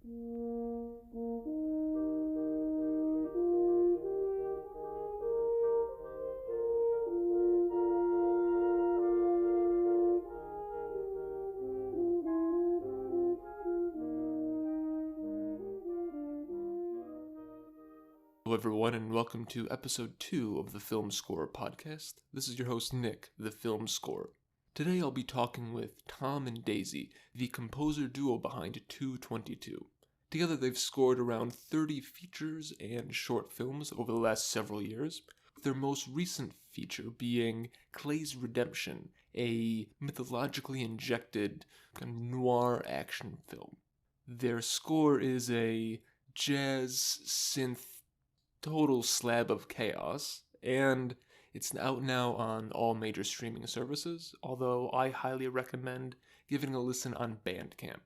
Hello everyone, and welcome to episode 2 of the Film Score podcast. This is your host Nick, the Film Score. Today I'll be talking with Tom and Daisy, the composer duo behind 222. Together they've scored around 30 features and short films over the last several years, with their most recent feature being Clay's Redemption, a mythologically injected kind of noir action film. Their score is a jazz synth total slab of chaos, and it's out now on all major streaming services, although I highly recommend giving a listen on Bandcamp.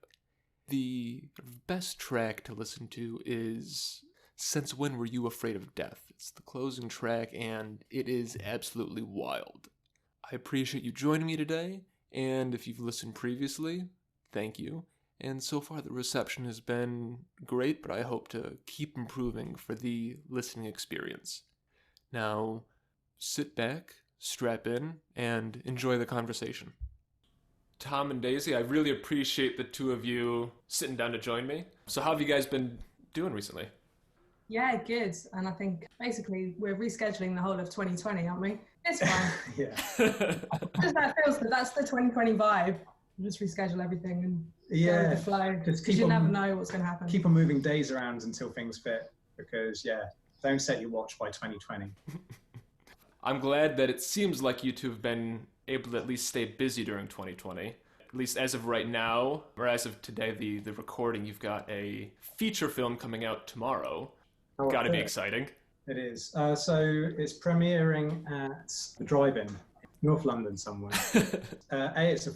The best track to listen to is Since When Were You Afraid of Death? It's the closing track, and it is absolutely wild. I appreciate you joining me today, and if you've listened previously, thank you. And so far the reception has been great, but I hope to keep improving for the listening experience. Now, sit back, strap in, and enjoy the conversation. Tom and Daisy, I really appreciate the two of you sitting down to join me. So how have you guys been doing recently? Yeah, good. And I think basically we're rescheduling the whole of 2020, aren't we? It's fine. Yeah. Just that feels that that's the 2020 vibe. Just reschedule everything and go with the flow, because you never know what's going to happen. Keep on moving days around until things fit, because don't set your watch by 2020. I'm glad that it seems like you two have been able to at least stay busy during 2020. At least as of right now, or as of today, the recording, you've got a feature film coming out tomorrow. Gotta be exciting. It is. So it's premiering at the Drive-In, North London somewhere. It's the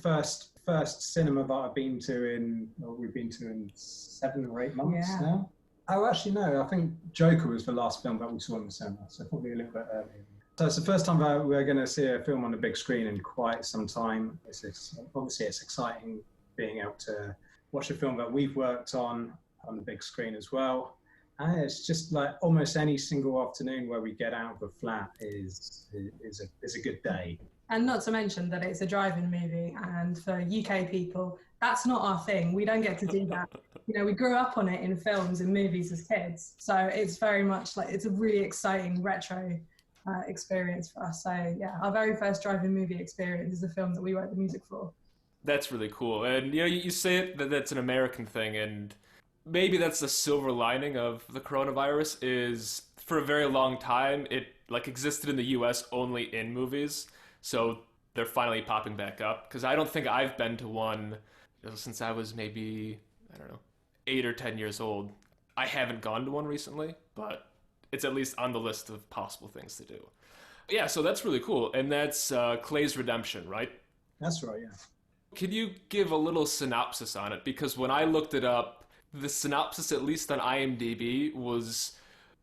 first cinema that I've been to we've been to in 7 or 8 months now. Oh, actually, no, I think Joker was the last film that we saw in the cinema, so probably a little bit earlier. So it's the first time that we're going to see a film on the big screen in quite some time. Obviously, it's exciting being able to watch a film that we've worked on the big screen as well. And it's just like almost any single afternoon where we get out of the flat is a good day. And not to mention that it's a drive-in movie, and for UK people, that's not our thing. We don't get to do that. We grew up on it in films and movies as kids, so it's very much like it's a really exciting retro experience for us. So yeah, our very first drive-in movie experience is a film that we wrote the music for. That's really cool. And you say it that that's an American thing, and maybe that's the silver lining of the coronavirus is for a very long time it existed in the US only in movies. So they're finally popping back up, because I don't think I've been to one since I was maybe, 8 or 10 years old. I haven't gone to one recently, but it's at least on the list of possible things to do. But yeah, so that's really cool. And that's Clay's Redemption, right? That's right, yeah. Can you give a little synopsis on it? Because when I looked it up, the synopsis, at least on IMDb, was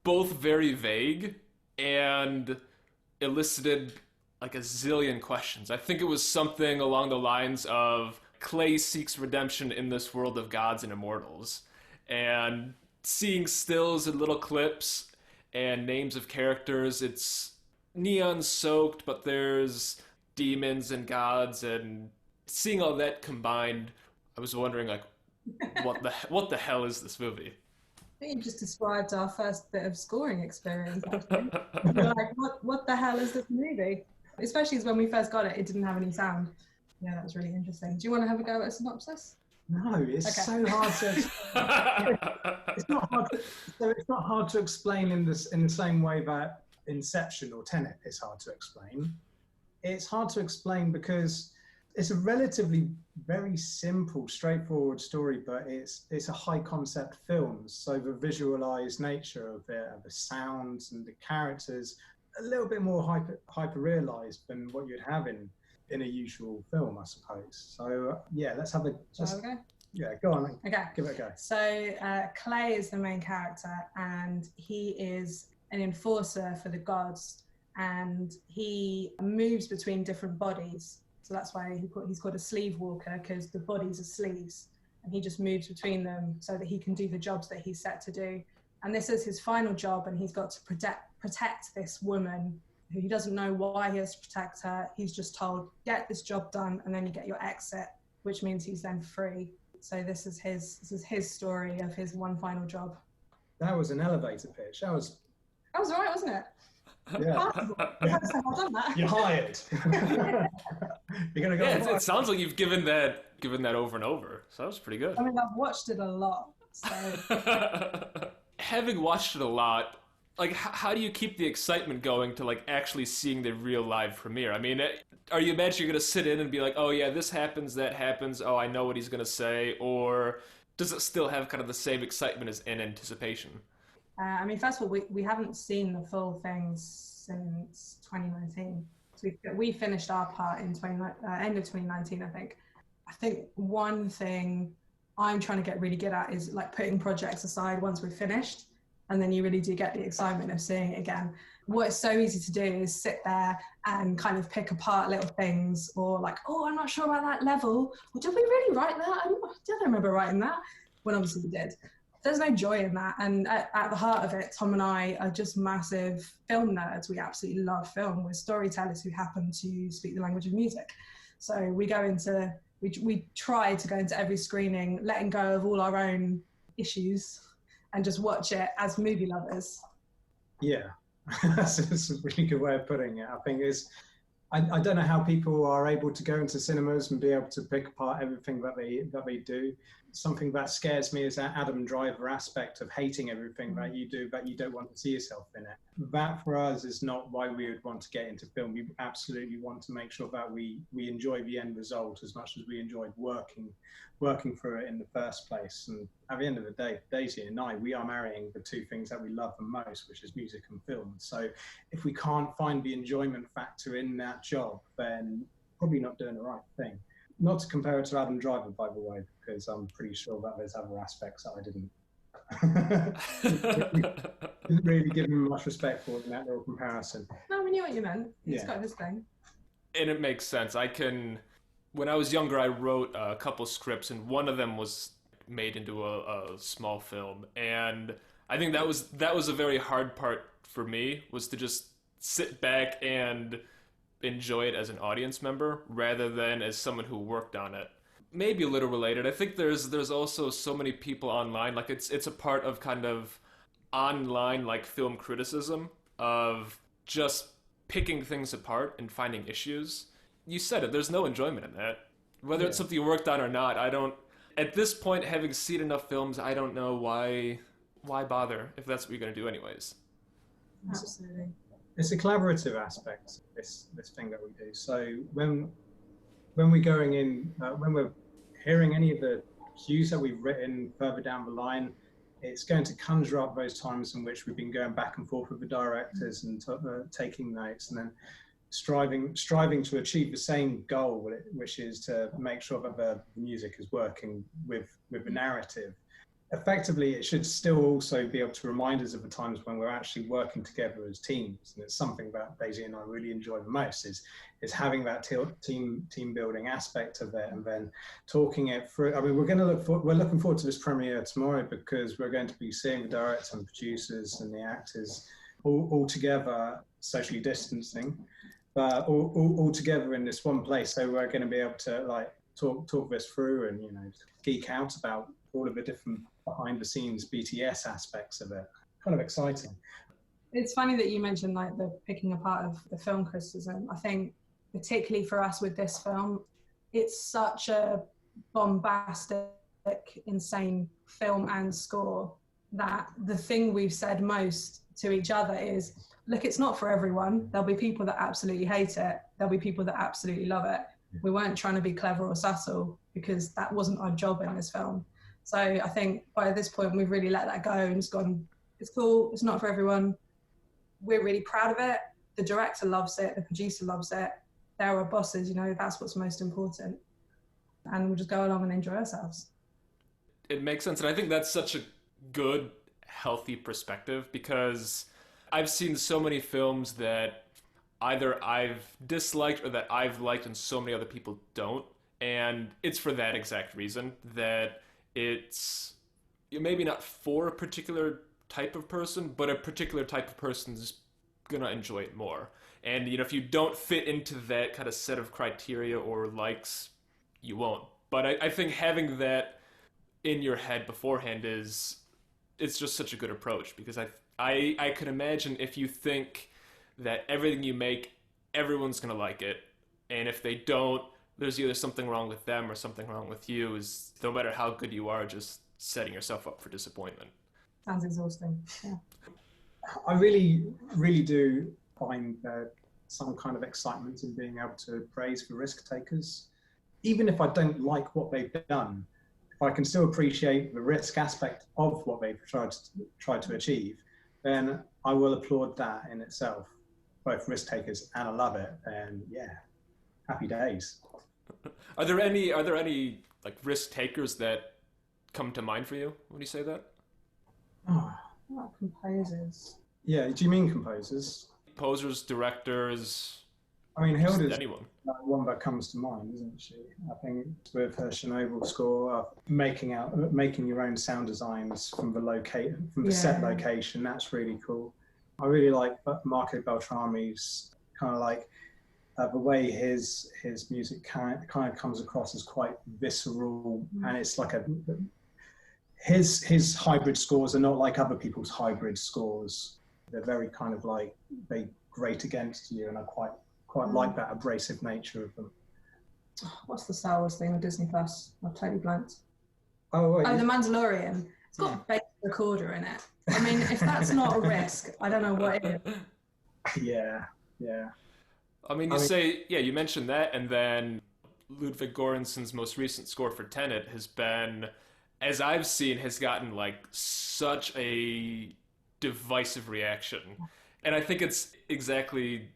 both very vague and elicited like a zillion questions. I think it was something along the lines of Clay seeks redemption in this world of gods and immortals. And seeing stills and little clips and names of characters, it's neon soaked, but there's demons and gods, and seeing all that combined, I was wondering what the hell is this movie? I think you just described our first bit of scoring experience, actually. We're like, what the hell is this movie? Especially as when we first got it, it didn't have any sound. Yeah, that was really interesting. Do you want to have a go at a synopsis? No, it's so hard to. It's not hard to explain in the same way that Inception or Tenet is hard to explain. It's hard to explain because it's a relatively very simple, straightforward story, but it's a high concept film. So the visualized nature of it, the sounds and the characters, a little bit more hyper realized than what you'd have in a usual film, I suppose. So let's have a okay. Yeah, go on. Okay, give it a go. So Clay is the main character, and he is an enforcer for the gods, and he moves between different bodies. So that's why he's called a sleeve walker, because the bodies are sleeves. and he just moves between them so that he can do the jobs that he's set to do. And this is his final job, and he's got to protect this woman who he doesn't know why he has to protect her. He's just told, get this job done, and then you get your exit, which means he's then free. So this is his story of his one final job. That was an elevator pitch. That was all right, wasn't it? Yeah. I've done that. You're hired. You're gonna go. Yeah, it sounds like you've given that over and over. So that was pretty good. I mean, I've watched it a lot. So. Having watched it a lot, like, how do you keep the excitement going to like actually seeing the real live premiere? I mean, are you imagining you're gonna sit in and be like, oh yeah, this happens, that happens. Oh, I know what he's gonna say, or does it still have kind of the same excitement as in anticipation? I mean, first of all, we haven't seen the full thing since 2019. So we finished our part in end of 2019, I think. I think one thing I'm trying to get really good at is like putting projects aside once we've finished, and then you really do get the excitement of seeing it again. What's so easy to do is sit there and kind of pick apart little things, or like, oh, I'm not sure about that level. Well, did we really write that? I don't remember writing that. Well, obviously we did. There's no joy in that. And at the heart of it, Tom and I are just massive film nerds. We absolutely love film. We're storytellers who happen to speak the language of music. So we try to go into every screening, letting go of all our own issues and just watch it as movie lovers. Yeah, that's a really good way of putting it. I think I don't know how people are able to go into cinemas and be able to pick apart everything that they do. Something that scares me is that Adam Driver aspect of hating everything that you do, but you don't want to see yourself in it. That for us is not why we would want to get into film. We absolutely want to make sure that we enjoy the end result as much as we enjoyed working through it in the first place. And at the end of the day, Daisy and I, we are marrying the two things that we love the most, which is music and film. So if we can't find the enjoyment factor in that job, then probably not doing the right thing. Not to compare it to Adam Driver, by the way, because I'm pretty sure that there's other aspects that I didn't really give him much respect for in that little comparison. No, we knew what you meant. He's got his thing. And it makes sense. When I was younger, I wrote a couple scripts, and one of them was made into a small film. And I think that was a very hard part for me, was to just sit back and enjoy it as an audience member rather than as someone who worked on it. Maybe a little related. I think there's also so many people online, like it's a part of kind of online like film criticism of just picking things apart and finding issues. You said it, there's no enjoyment in that. Whether it's something you worked on or not, at this point, having seen enough films, I don't know why bother if that's what you're going to do anyways. Absolutely. It's a collaborative aspect, this thing that we do. So when we're going in, when we're hearing any of the cues that we've written further down the line, it's going to conjure up those times in which we've been going back and forth with the directors and taking notes, and then striving to achieve the same goal, which is to make sure that the music is working with the narrative. Effectively, it should still also be able to remind us of the times when we're actually working together as teams, and it's something that Daisy and I really enjoy the most is having that team building aspect of it, and then talking it through. I mean, we're looking forward to this premiere tomorrow because we're going to be seeing the director and producers and the actors all together, socially distancing, but all together in this one place. So we're going to be able to like talk this through and geek out about all of the different behind the scenes BTS aspects of it. Kind of exciting. It's funny that you mentioned like the picking apart of the film criticism. I think particularly for us with this film, it's such a bombastic, insane film and score that the thing we've said most to each other is, look, it's not for everyone. There'll be people that absolutely hate it. There'll be people that absolutely love it. We weren't trying to be clever or subtle because that wasn't our job in this film. So I think by this point, we've really let that go and just gone, it's cool, it's not for everyone. We're really proud of it. The director loves it, the producer loves it. They're our bosses, that's what's most important. And we'll just go along and enjoy ourselves. It makes sense. And I think that's such a good, healthy perspective, because I've seen so many films that either I've disliked or that I've liked and so many other people don't. And it's for that exact reason that it's maybe not for a particular type of person, but a particular type of person's gonna enjoy it more. And if you don't fit into that kind of set of criteria or likes, you won't. But I think having that in your head beforehand it's just such a good approach, because I can imagine if you think that everything you make, everyone's gonna like it, and if they don't, there's either something wrong with them or something wrong with you. Is no matter how good you are, just setting yourself up for disappointment. Sounds exhausting. Yeah. I really, really do find some kind of excitement in being able to praise for risk takers. Even if I don't like what they've done, if I can still appreciate the risk aspect of what they've tried to achieve, then I will applaud that in itself, both risk takers, and I love it. And yeah, happy days. Are there any like risk takers that come to mind for you when you say that? Oh, What composers? yeah, do you mean composers? Composers, directors, I mean, just Hilda's anyone. one that comes to mind, isn't she? I think with her Chernobyl score, making your own sound designs from the set location, that's really cool. I really like Marco Beltrami's kind of like the way his music kind of comes across as quite visceral, and it's like his hybrid scores are not like other people's hybrid scores. They're very kind of like they grate against you, and I quite like that abrasive nature of them. What's the Star Wars thing on Disney Plus? I've totally blanked. Oh, wait, The Mandalorian. It's got a bass recorder in it. I mean, if that's not a risk, I don't know what is. yeah. I mean, you mentioned that, and then Ludwig Göransson's most recent score for Tenet has been, as I've seen, has gotten like such a divisive reaction. And I think it's exactly,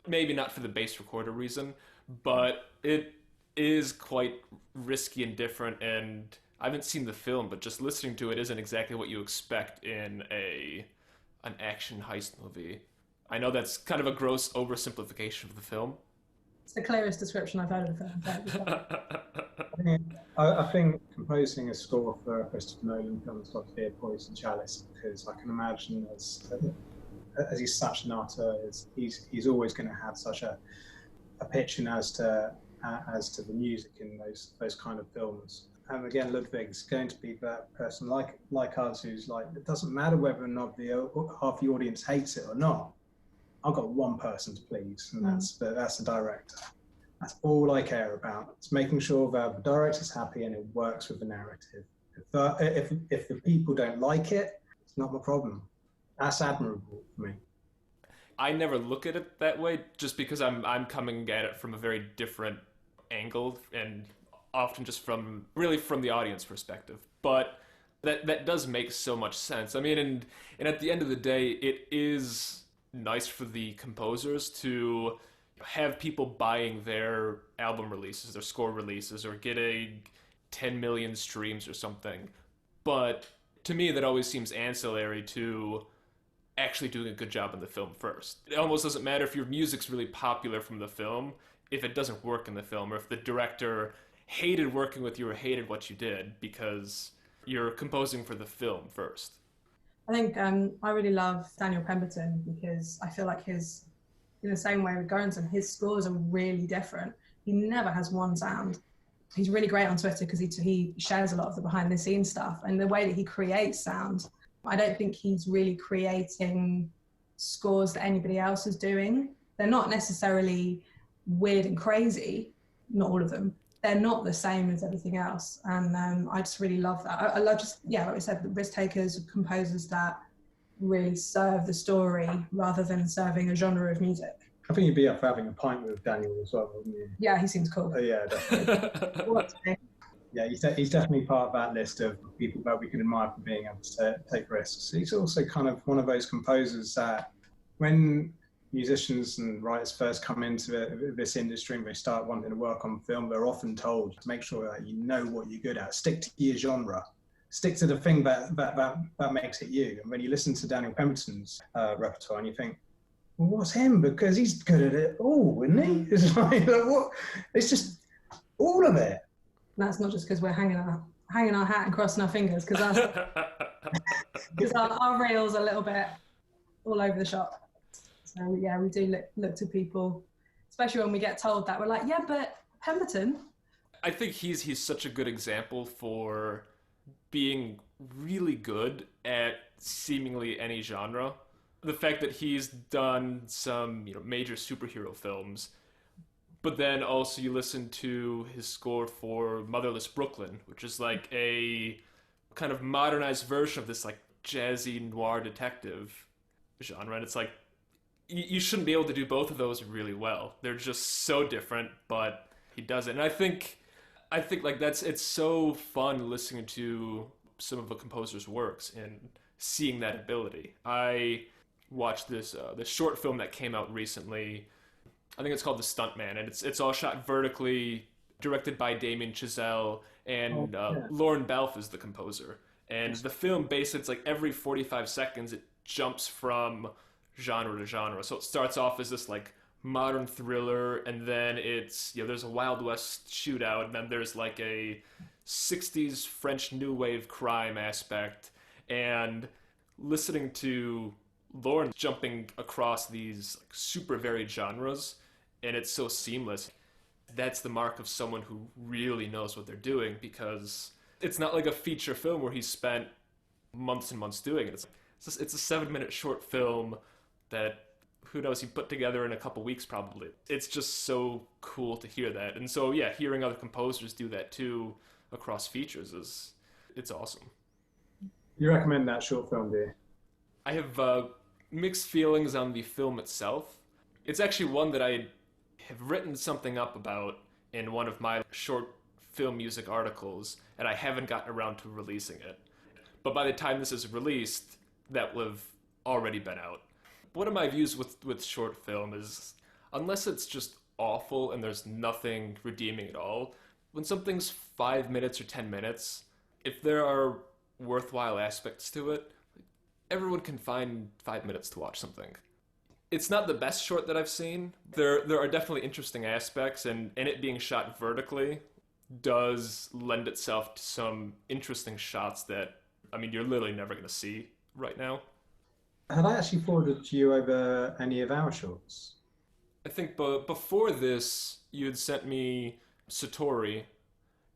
maybe not for the bass recorder reason, but it is quite risky and different. And I haven't seen the film, but just listening to it isn't exactly what you expect in an action heist movie. I know that's kind of a gross oversimplification of the film. It's the clearest description I've heard of the film. I think composing a score for a Christopher Nolan film has got to be a poison chalice, because I can imagine as he's such an artist, he's always going to have such a pitching as to the music in those kind of films. And again, Ludwig's going to be that person like us who's like, it doesn't matter whether or not half the audience hates it or not. I've got one person to please, and that's the director. That's all I care about. It's making sure that the director's happy and it works with the narrative. If the people don't like it, it's not my problem. That's admirable for me. I never look at it that way, just because I'm coming at it from a very different angle, and often just from the audience perspective. But that does make so much sense. I mean, and at the end of the day, it is nice for the composers to have people buying their album releases, their score releases, or getting 10 million streams or something. But to me, that always seems ancillary to actually doing a good job in the film first. It almost doesn't matter if your music's really popular from the film, if it doesn't work in the film, or if the director hated working with you or hated what you did, because you're composing for the film first. I think I really love Daniel Pemberton, because I feel like in the same way with Göransson, his scores are really different. He never has one sound. He's really great on Twitter because he shares a lot of the behind the scenes stuff, and the way that he creates sound. I don't think he's really creating scores that anybody else is doing. They're not necessarily weird and crazy, not all of them. They're not the same as everything else. And I just really love that. I love like we said, the risk takers, composers that really serve the story rather than serving a genre of music. I think you'd be up for having a pint with Daniel as well, wouldn't you? Yeah, he seems cool. Yeah, definitely. Yeah, he's definitely part of that list of people that we can admire for being able to take risks. He's also kind of one of those composers that when musicians and writers first come into this industry and they start wanting to work on film, they're often told to make sure that you know what you're good at. Stick to your genre. Stick to the thing that makes it you. And when you listen to Daniel Pemberton's repertoire and you think, well, what's him? Because he's good at it all, isn't he? It's like what? It's just all of it. And that's not just because we're hanging hanging our hat and crossing our fingers because our reel's a little bit all over the shop. So yeah, we do look to people, especially when we get told that. We're like, yeah, but Pemberton. I think he's such a good example for being really good at seemingly any genre. The fact that he's done some, major superhero films, but then also you listen to his score for Motherless Brooklyn, which is like a kind of modernized version of this like jazzy noir detective genre. And it's like, you shouldn't be able to do both of those really well. They're just so different, but he does it. And I think like it's so fun listening to some of a composer's works and seeing that ability. I watched this short film that came out recently. I think it's called The Stuntman, and it's all shot vertically, directed by Damien Chazelle, and Lauren Balfe is the composer. And the film basically, it's like every 45 seconds it jumps from genre to genre. So it starts off as this like modern thriller, and then it's there's a Wild West shootout, and then there's like a 60s French new wave crime aspect. And listening to Lauren jumping across these like super varied genres, and it's so seamless. That's the mark of someone who really knows what they're doing, because it's not like a feature film where he spent months and months doing it. It's a 7-minute short film that, who knows, he put together in a couple weeks probably. It's just so cool to hear that. And so yeah, hearing other composers do that too across features it's awesome. You recommend that short film, do you? I have mixed feelings on the film itself. It's actually one that I have written something up about in one of my short film music articles, and I haven't gotten around to releasing it. But by the time this is released, that will have already been out. One of my views with short film is, unless it's just awful and there's nothing redeeming at all, when something's 5 minutes or 10 minutes, if there are worthwhile aspects to it, everyone can find 5 minutes to watch something. It's not the best short that I've seen. There are definitely interesting aspects, and it being shot vertically does lend itself to some interesting shots that, you're literally never going to see right now. Had I actually forwarded to you over any of our shorts? I think before this, you had sent me Satori,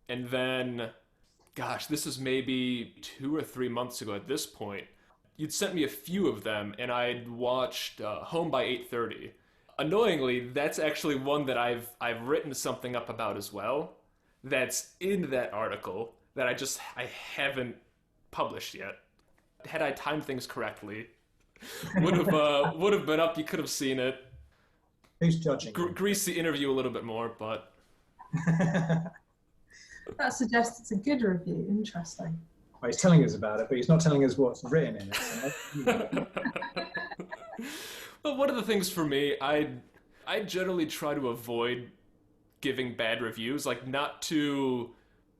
and then, gosh, this is maybe 2 or 3 months ago at this point. You'd sent me a few of them, and I'd watched Home by 8:30. Annoyingly, that's actually one that I've written something up about as well. That's in that article that I haven't published yet. Had I timed things correctly, would have been up. You could have seen it. Who's judging? Grease the interview a little bit more, but That suggests it's a good review. Interesting. Well, he's telling us about it, but he's not telling us what's written in it. So well, one of the things for me, I generally try to avoid giving bad reviews, like not to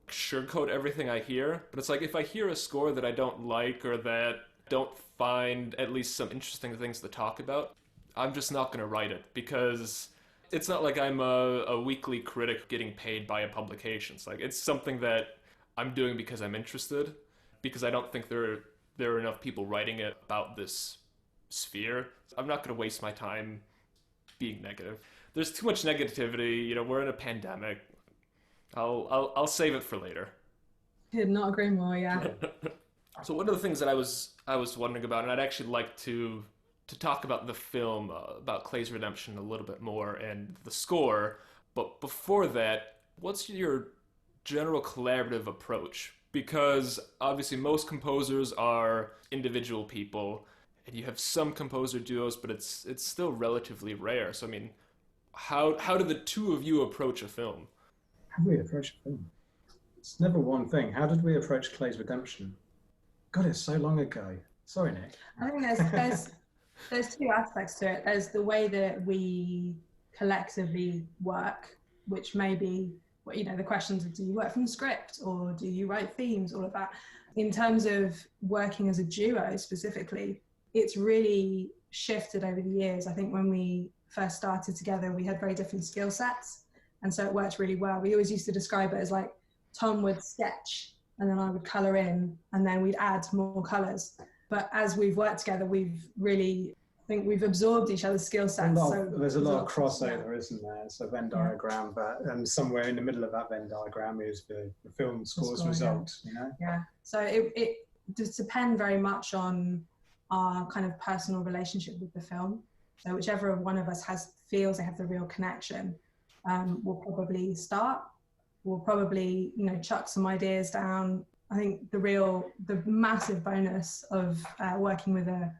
sugarcoat everything I hear, but it's like if I hear a score that I don't like or that don't find at least some interesting things to talk about, I'm just not going to write it, because it's not like I'm a weekly critic getting paid by a publication. It's like it's something that I'm doing because I'm interested, because I don't think there are enough people writing it about this sphere. I'm not going to waste my time being negative. There's too much negativity. We're in a pandemic. I'll save it for later. Could not agree more. Yeah. So one of the things that I was wondering about, and I'd actually like to talk about the film, about Clay's Redemption a little bit more and the score. But before that, what's your general collaborative approach? Because obviously most composers are individual people, and you have some composer duos, but it's still relatively rare. So how do the two of you approach a film? how do we approach a film? It's never one thing. How did we approach Clay's Redemption? God, it's so long ago. Sorry, Nick. I think there's two aspects to it. There's the way that we collectively work, which may be, the questions of do you work from script or do you write themes, all of that. In terms of working as a duo specifically, it's really shifted over the years. I think when we first started together, we had very different skill sets. And so it worked really well. We always used to describe it as like Tom would sketch and then I would colour in, and then we'd add more colours. But as we've worked together, we've really, I think we've absorbed each other's skill sets. There's a lot of crossover, isn't there? It's a Venn diagram, and somewhere in the middle of that Venn diagram is the film score's result. Yeah. You know? Yeah. So it does depend very much on our kind of personal relationship with the film. So whichever one of us feels they have the real connection, we'll probably start. We'll probably, chuck some ideas down. I think the massive bonus of working with a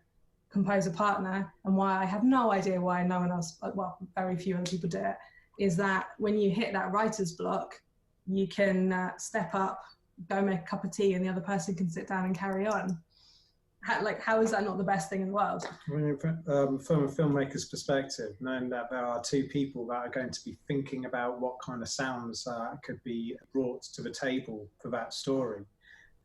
composer partner, and why I have no idea why no one else, well, very few other people do it, is that when you hit that writer's block, you can step up, go make a cup of tea, and the other person can sit down and carry on. How is that not the best thing in the world? From a filmmaker's perspective, knowing that there are two people that are going to be thinking about what kind of sounds could be brought to the table for that story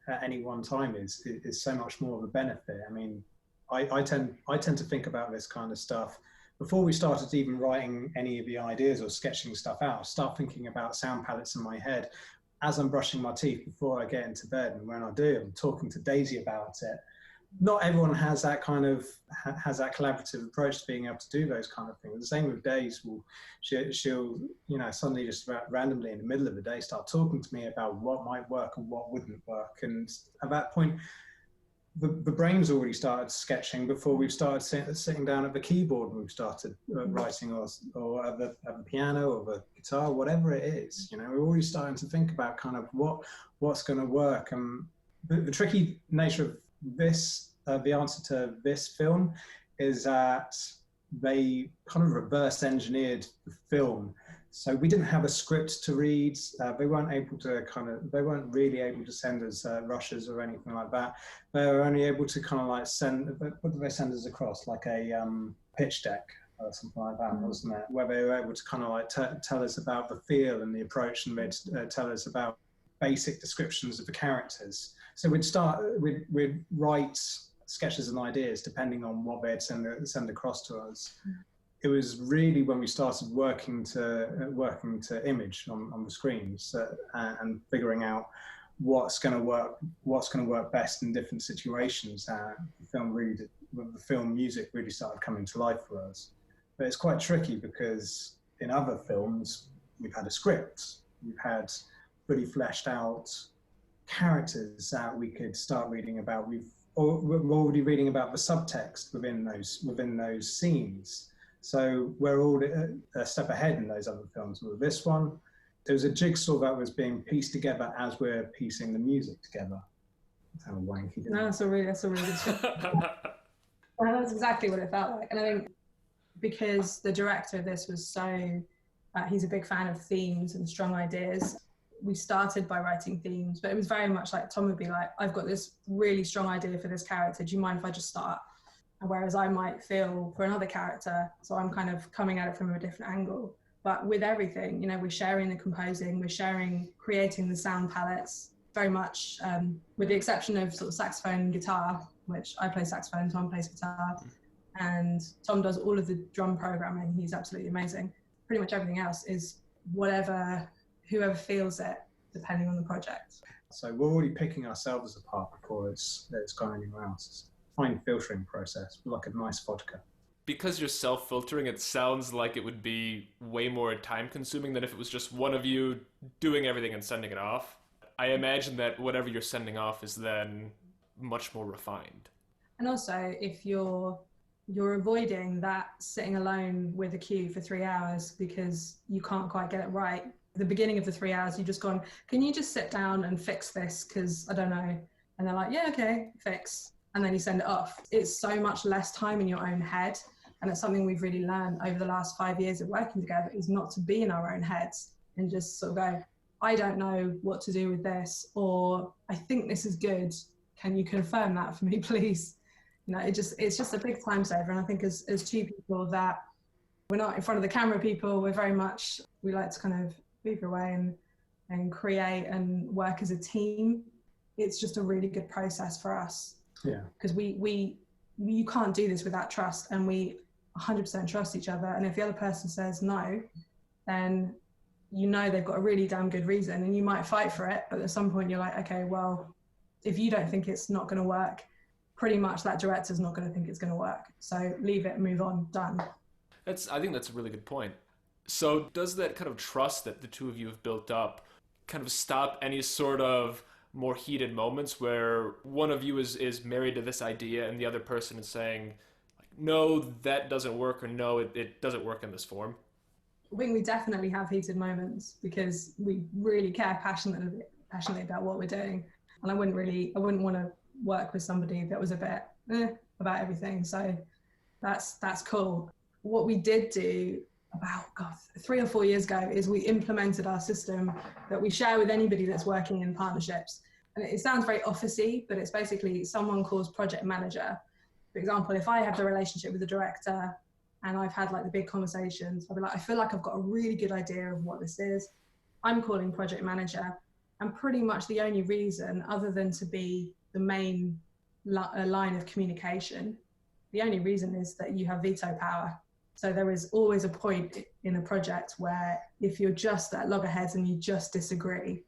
at any one time is so much more of a benefit. I mean, I tend to think about this kind of stuff before we started even writing any of the ideas or sketching stuff out. Start thinking about sound palettes in my head as I'm brushing my teeth before I get into bed, and when I do, I'm talking to Daisy about it. Not everyone has that kind of collaborative approach to being able to do those kind of things. The same with Daisy. She'll suddenly just randomly in the middle of the day start talking to me about what might work and what wouldn't work. And at that point, the brain's already started sketching before we've started sitting down at the keyboard and we've started writing or at the piano or the guitar, whatever it is. We're already starting to think about kind of what's going to work. And the tricky nature of this, the answer to this film, is that they kind of reverse engineered the film. So we didn't have a script to read. They weren't really able to send us rushes or anything like that. They were only able to kind of like send, what did they send us across? Like a pitch deck or something like that, wasn't it? Where they were able to kind of like tell us about the feel and the approach, and they'd tell us about basic descriptions of the characters. So we'd write sketches and ideas depending on what they'd send across to us. It was really when we started working to image on the screens and figuring out what's going to work best in different situations. The film music really started coming to life for us. But it's quite tricky because in other films we've had a script, we've had fully fleshed out characters that we could start reading about. We're already reading about the subtext within those scenes. So we're all a step ahead in those other films. With this one, there was a jigsaw that was being pieced together as we're piecing the music together. That's how wanky. No, that's a really good shot. Well, that's exactly what it felt like. And I think because the director of this was he's a big fan of themes and strong ideas. We started by writing themes, but it was very much like Tom would be like, I've got this really strong idea for this character. Do you mind if I just start? Whereas I might feel for another character, so I'm kind of coming at it from a different angle. But with everything, we're sharing the composing, we're creating the sound palettes, very much with the exception of sort of saxophone and guitar, which I play saxophone, Tom plays guitar, and Tom does all of the drum programming. He's absolutely amazing. Pretty much everything else is whoever feels it, depending on the project. So we're already picking ourselves apart before it's gone anywhere else. It's a fine filtering process, like a nice vodka. Because you're self-filtering, it sounds like it would be way more time-consuming than if it was just one of you doing everything and sending it off. I imagine that whatever you're sending off is then much more refined. And also, if you're avoiding that sitting alone with a cue for 3 hours because you can't quite get it right, at the beginning of the 3 hours, you've just gone, can you just sit down and fix this? Because I don't know. And they're like, yeah, okay, fix. And then you send it off. It's so much less time in your own head. And it's something we've really learned over the last 5 years of working together, is not to be in our own heads and just sort of go, I don't know what to do with this, or I think this is good. Can you confirm that for me, please? It's just a big time saver. And I think as two people that we're not in front of the camera people, we like to kind of move away and create and work as a team. It's just a really good process for us. Yeah. Because you can't do this without trust, and we 100% trust each other. And if the other person says no, then you know they've got a really damn good reason, and you might fight for it, but at some point you're like, okay, well, if you don't think it's not going to work, pretty much that director's not going to think it's going to work. So leave it, move on, done. I think that's a really good point. So does that kind of trust that the two of you have built up kind of stop any sort of more heated moments where one of you is married to this idea and the other person is saying, like, no, that doesn't work, or no, it doesn't work in this form? I think we definitely have heated moments because we really care passionately about what we're doing. And I wouldn't want to work with somebody that was a bit about everything. So that's cool. What we did do about 3 or 4 years ago is we implemented our system that we share with anybody that's working in partnerships. And it sounds very officey, but it's basically someone calls project manager. For example, if I have the relationship with the director and I've had like the big conversations, I'll be like, I feel like I've got a really good idea of what this is. I'm calling project manager. And pretty much the only reason, other than to be the main line of communication, the only reason is that you have veto power. So there is always a point in a project where if you're just at loggerheads and you just disagree,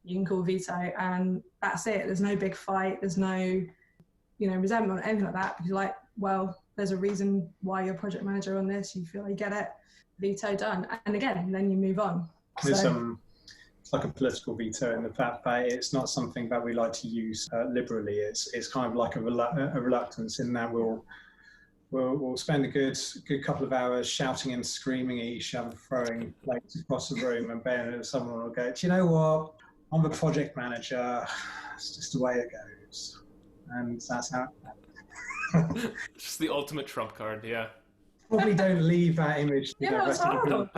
you can call veto, and that's it. There's no big fight. There's no, resentment or anything like that. Because you're like, well, there's a reason why you're project manager on this. You feel like you get it, veto done. And again, then you move on. It's like a political veto in the fact that it's not something that we like to use liberally. It's kind of like a reluctance in that we'll spend a good couple of hours shouting and screaming at each other, throwing plates across the room, and then someone will go, do you know what? I'm the project manager. It's just the way it goes. And that's how Just the ultimate trump card, yeah. Probably don't leave that image. That's horrible.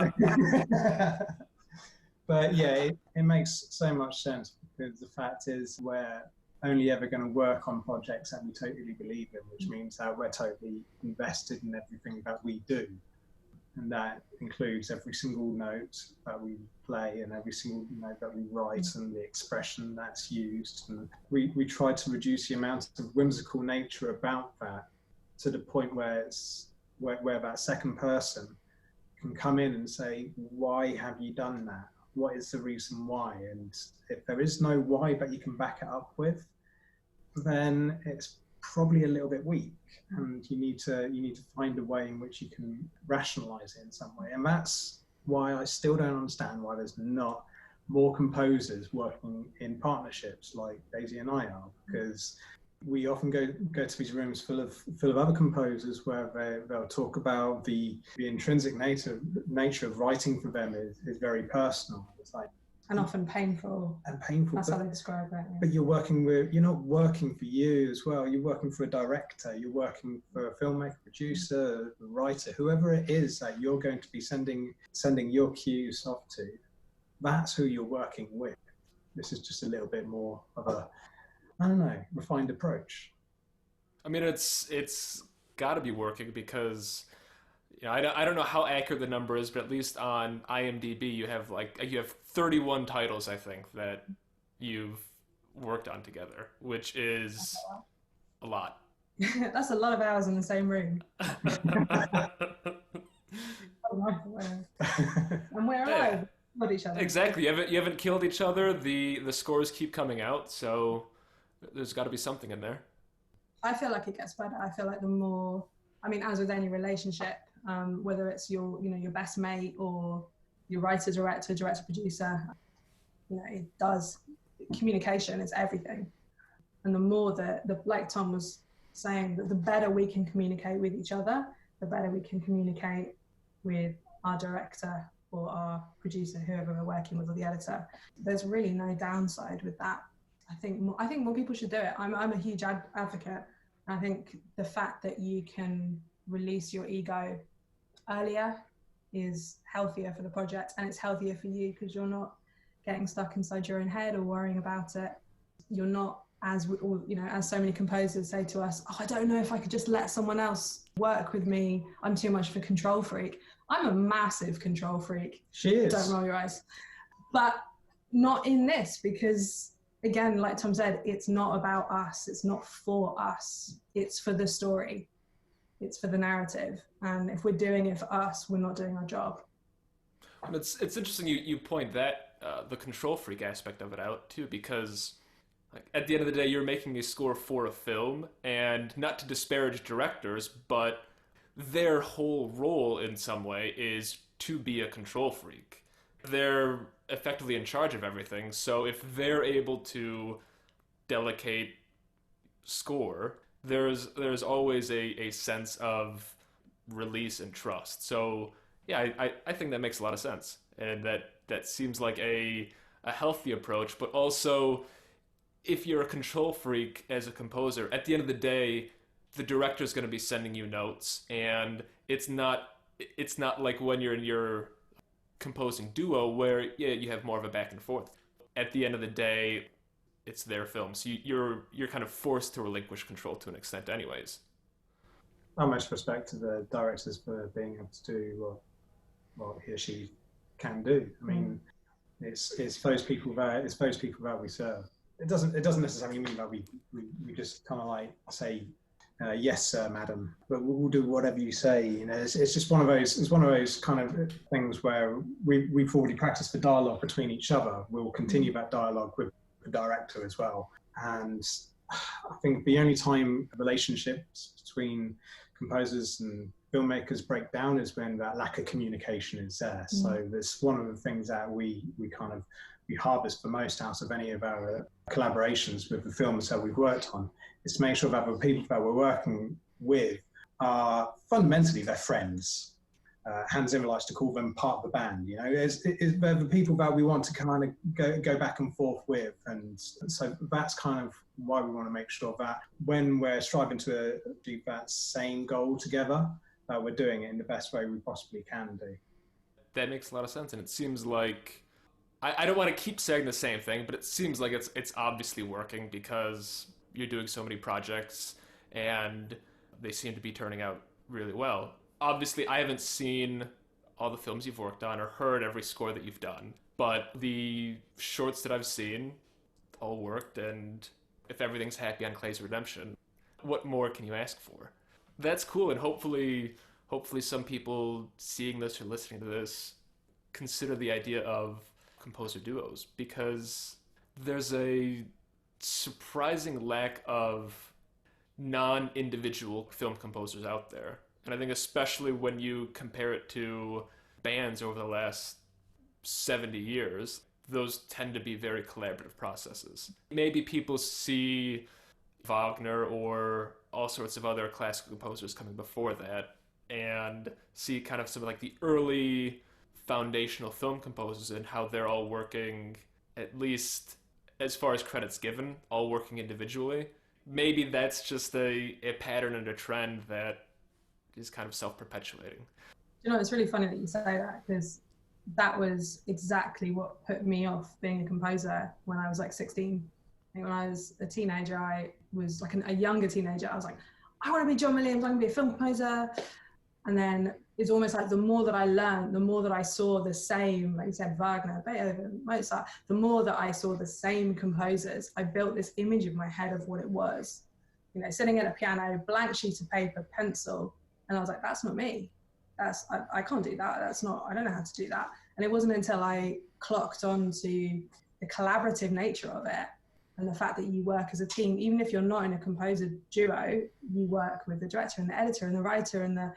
But yeah, it makes so much sense, because the fact is we're only ever going to work on projects that we totally believe in, which means that we're totally invested in everything that we do. And that includes every single note that we play and every single note that we write and the expression that's used. And we try to reduce the amount of whimsical nature about that to the point where where that second person can come in and say, why have you done that? What is the reason why? And if there is no why that you can back it up with, then it's probably a little bit weak, and you need to find a way in which you can rationalize it in some way. And that's why I still don't understand why there's not more composers working in partnerships like Daisy and I are, because we often go to these rooms full of other composers where they'll talk about the intrinsic nature of writing for them is very personal. It's like, and often painful. That's how they describe it. Yeah. But you're not working for you as well. You're working for a director. You're working for a filmmaker, producer, a writer, whoever it is that you're going to be sending your cues off to. That's who you're working with. This is just a little bit more of a, I don't know, refined approach. I mean, it's got to be working because, I don't know how accurate the number is, but at least on IMDb you have 31 titles, I think, that you've worked on together, which is a lot. That's a lot of hours in the same room. And we're alive. Killed each other. Exactly. You haven't killed each other. The scores keep coming out, so there's got to be something in there. I feel like it gets better. I feel like the more, as with any relationship, whether it's your best mate or your writer, director, producer, communication is everything. And the more that, like Tom was saying, that the better we can communicate with each other, the better we can communicate with our director or our producer, whoever we're working with, or the editor. There's really no downside with that. I think more people should do it. I'm a huge advocate. I think the fact that you can release your ego earlier is healthier for the project, and it's healthier for you because you're not getting stuck inside your own head or worrying about it. You're not, as so many composers say to us, I don't know if I could just let someone else work with me. I'm too much of a control freak. I'm a massive control freak. She is. Don't roll your eyes. But not in this, because again, like Tom said, it's not about us. It's not for us. It's for the story. It's for the narrative. And if we're doing it for us, we're not doing our job. It's interesting you point that the control freak aspect of it out too, because like at the end of the day, you're making a score for a film, and not to disparage directors, but their whole role in some way is to be a control freak. They're effectively in charge of everything, so if they're able to delegate score, there's always a sense of release and trust. So yeah, I think that makes a lot of sense, and that seems like a healthy approach. But also, if you're a control freak as a composer, at the end of the day, the director's going to be sending you notes, and it's not like when you're in your composing duo where yeah you have more of a back and forth. At the end of the day, it's their film, so you're kind of forced to relinquish control to an extent, anyways. I much respect to the directors for being able to do what he or she can do. I mean, it's those people that we serve. It doesn't necessarily mean that we just kind of like say yes sir madam, but we'll do whatever you say. You know, it's just one of those kind of things where we've already practiced the dialogue between each other. We'll continue that dialogue with the director as well. And I think the only time relationships between composers and filmmakers break down is when that lack of communication is there. So that's one of the things that we harvest the most out of any of our collaborations with the films that we've worked on, is to make sure that the people that we're working with are fundamentally their friends. Hans Zimmer likes to call them part of the band. You know, they're the people that we want to kind of go back and forth with, and so that's kind of why we want to make sure that when we're striving to do that same goal together, we're doing it in the best way we possibly can do. That makes a lot of sense, and it seems like I don't want to keep saying the same thing, but it seems like it's obviously working because you're doing so many projects and they seem to be turning out really well. Obviously, I haven't seen all the films you've worked on or heard every score that you've done, but the shorts that I've seen all worked, and if everything's happy on Clay's Redemption, what more can you ask for? That's cool, and hopefully some people seeing this or listening to this consider the idea of composer duos, because there's a surprising lack of non-individual film composers out there. And I think especially when you compare it to bands over the last 70 years, those tend to be very collaborative processes. Maybe people see Wagner or all sorts of other classical composers coming before that and see kind of some of like the early foundational film composers and how they're all working, at least as far as credit's given, all working individually. Maybe that's just a pattern and a trend that is kind of self-perpetuating. You know, it's really funny that you say that, because that was exactly what put me off being a composer when I was like 16. I think when I was a teenager, I was like a younger teenager, I was like, I want to be John Williams, I'm going to be a film composer. And then it's almost like the more that I learned, the more that I saw the same, like you said, Wagner, Beethoven, Mozart, the more that I saw the same composers, I built this image in my head of what it was. You know, sitting at a piano, blank sheet of paper, pencil, and I was like, that's not me. I can't do that. I don't know how to do that. And it wasn't until I clocked on to the collaborative nature of it and the fact that you work as a team, even if you're not in a composer duo, you work with the director and the editor and the writer and the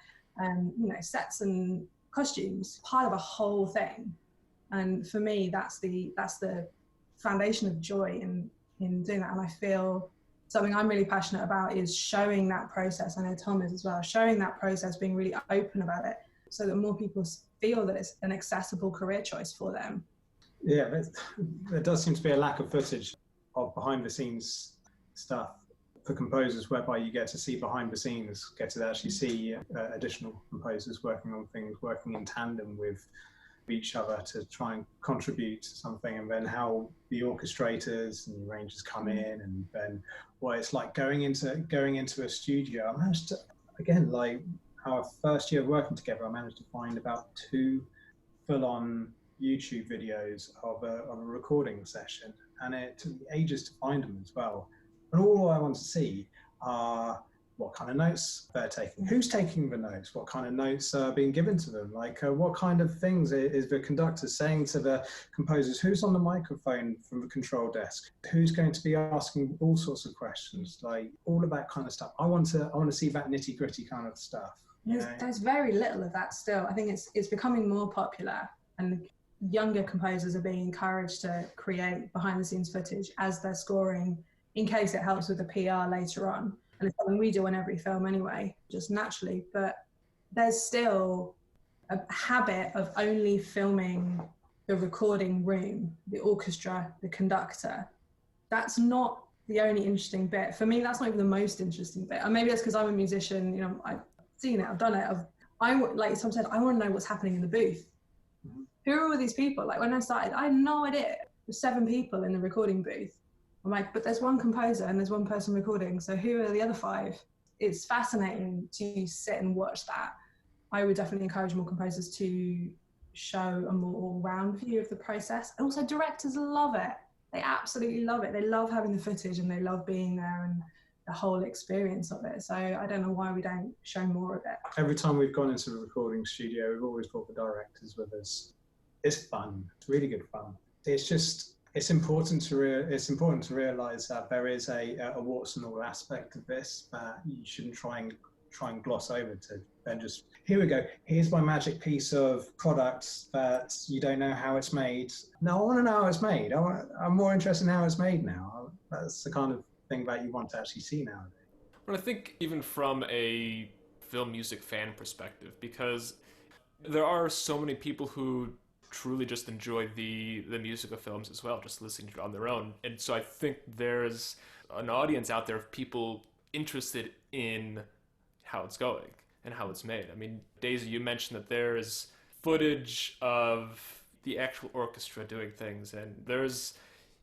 sets and costumes, part of a whole thing. And for me, that's the foundation of joy in doing that. And I feel something I'm really passionate about is showing that process. I know Tom is as well, showing that process, being really open about it so that more people feel that it's an accessible career choice for them. Yeah, there does seem to be a lack of footage of behind the scenes stuff for composers, whereby you get to see behind the scenes, get to actually see additional composers working on things, working in tandem with each other to try and contribute to something, and then how the orchestrators and the arrangers come in, and then what it's like going into a studio. I managed to, again, like our first year of working together, I managed to find about 2 full-on YouTube videos of a recording session, and it took me ages to find them as well. And all I want to see are what kind of notes they're taking, who's taking the notes, what kind of notes are being given to them, like what kind of things is the conductor saying to the composers, who's on the microphone from the control desk, who's going to be asking all sorts of questions, like all of that kind of stuff. I want to see that nitty gritty kind of stuff. There's very little of that still. I think it's becoming more popular, and younger composers are being encouraged to create behind the scenes footage as they're scoring, in case it helps with the PR later on. And it's something we do on every film anyway, just naturally. But there's still a habit of only filming the recording room, the orchestra, the conductor. That's not the only interesting bit. For me, that's not even the most interesting bit. And maybe that's because I'm a musician, you know, I've seen it, I've done it. Like someone said, I want to know what's happening in the booth. Mm-hmm. Who are all these people? Like when I started, I had no idea. There's 7 people in the recording booth. I'm like, but there's one composer and there's one person recording, so who are the other 5? It's fascinating to sit and watch that. I would definitely encourage more composers to show a more all-round view of the process. And also directors love it. They absolutely love it. They love having the footage and they love being there and the whole experience of it. So I don't know why we don't show more of it. Every time we've gone into the recording studio, we've always brought the directors with us. It's fun. It's really good fun. It's important to realize that there is a warts and all aspect of this that you shouldn't try and gloss over to. Then just, here we go. Here's my magic piece of product that you don't know how it's made. No, I want to know how it's made. I'm more interested in how it's made now. That's the kind of thing that you want to actually see nowadays. Well, I think even from a film music fan perspective, because there are so many people who truly just enjoy the music of films as well, just listening to it on their own. And so I think there's an audience out there of people interested in how it's going and how it's made. I mean, Daisy, you mentioned that there's footage of the actual orchestra doing things, and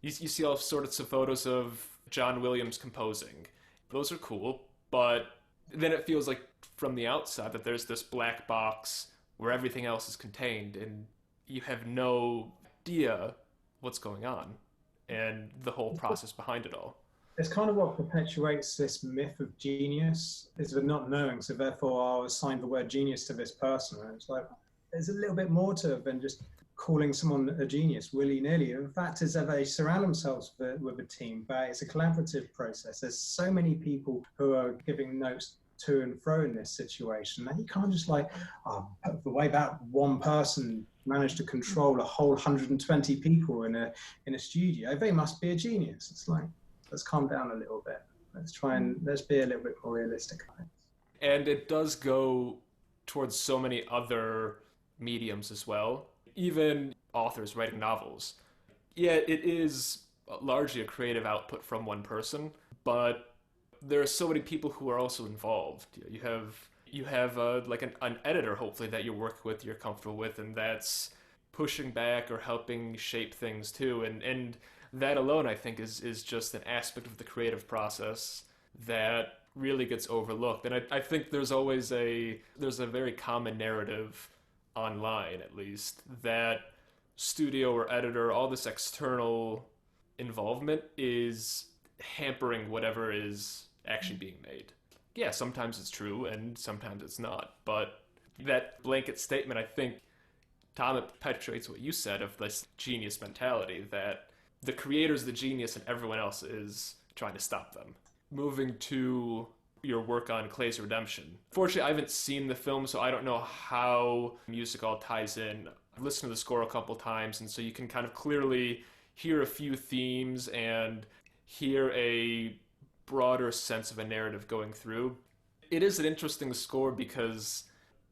you see all sorts of photos of John Williams composing. Those are cool, but then it feels like from the outside that there's this black box where everything else is contained, and you have no idea what's going on and the whole process behind it all. It's kind of what perpetuates this myth of genius, is the not knowing. So therefore I'll assign the word genius to this person. And it's like, there's a little bit more to it than just calling someone a genius willy-nilly. The fact is that they surround themselves with a team, but it's a collaborative process. There's so many people who are giving notes to and fro in this situation that you can't just like, the way that one person managed to control a whole 120 people in a studio, they must be a genius. It's like, let's calm down a little bit. Let's be a little bit more realistic. And it does go towards so many other mediums as well. Even authors writing novels. Yeah, it is largely a creative output from one person, but there are so many people who are also involved. You have like an editor, hopefully, that you work with, you're comfortable with, and that's pushing back or helping shape things too. And that alone, I think, is just an aspect of the creative process that really gets overlooked. And I think there's a very common narrative online, at least, that studio or editor, all this external involvement is hampering whatever is actually being made. Yeah, sometimes it's true and sometimes it's not, but that blanket statement, I think, Tom, it perpetuates what you said of this genius mentality, that the creator's the genius and everyone else is trying to stop them. Moving to your work on Clay's Redemption. Fortunately, I haven't seen the film, so I don't know how music all ties in. I've listened to the score a couple times, and so you can kind of clearly hear a few themes and hear a broader sense of a narrative going through. It is an interesting score because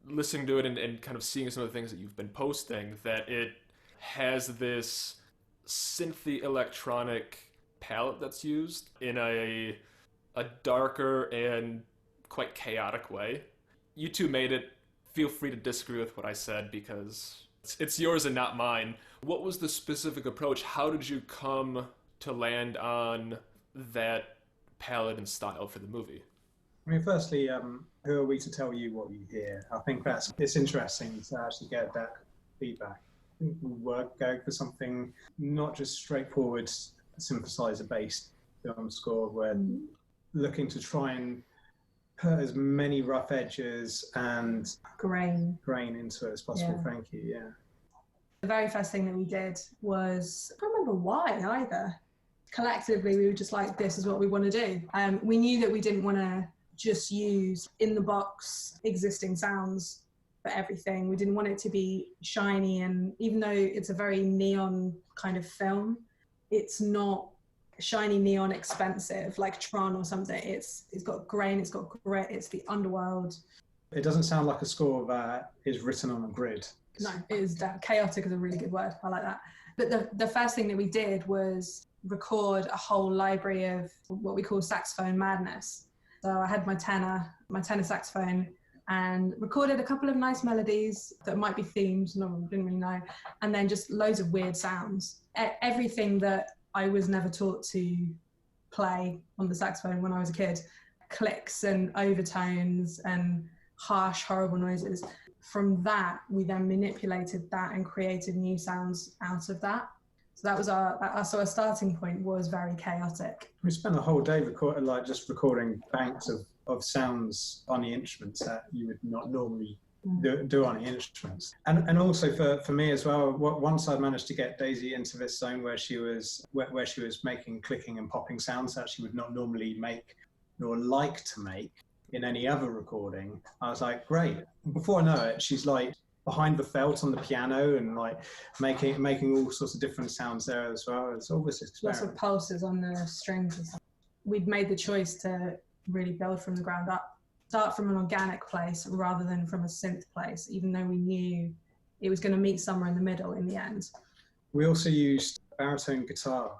listening to it and kind of seeing some of the things that you've been posting, that it has this synthy electronic palette that's used in a darker and quite chaotic way. You two made it. Feel free to disagree with what I said because it's yours and not mine. What was the specific approach? How did you come to land on that palette and style for the movie? I mean, firstly, who are we to tell you what you hear? I think it's interesting to actually get that feedback. I think we were going for something not just straightforward synthesizer-based film score. We're looking to try and put as many rough edges and Grain. into it as possible. Yeah. Thank you. Yeah. The very first thing that we did was, I don't remember why either. Collectively, we were just like, this is what we want to do. We knew that we didn't want to just use in the box existing sounds for everything. We didn't want it to be shiny, and even though it's a very neon kind of film, it's not shiny neon expensive like Tron or something. It's got grain, it's got grit, it's the underworld. It doesn't sound like a score that is written on a grid. No, it is chaotic is a really good word. I like that. But the first thing that we did was record a whole library of what we call saxophone madness. So I had my tenor saxophone, and recorded a couple of nice melodies that might be themes, didn't really know, and then just loads of weird sounds. Everything that I was never taught to play on the saxophone when I was a kid, clicks and overtones and harsh, horrible noises. From that, we then manipulated that and created new sounds out of that. So that was our starting point was very chaotic. We spent a whole day recording banks of sounds on the instruments that you would not normally do on the instruments. And also for me as well, once I managed to get Daisy into this zone where she was making clicking and popping sounds that she would not normally make nor like to make in any other recording, I was like, great. Before I know it, she's like behind the felt on the piano and like making all sorts of different sounds there as well. It's all this experiment. Lots of pulses on the strings and stuff. We'd made the choice to really build from the ground up, start from an organic place rather than from a synth place, even though we knew it was going to meet somewhere in the middle in the end. We also used baritone guitar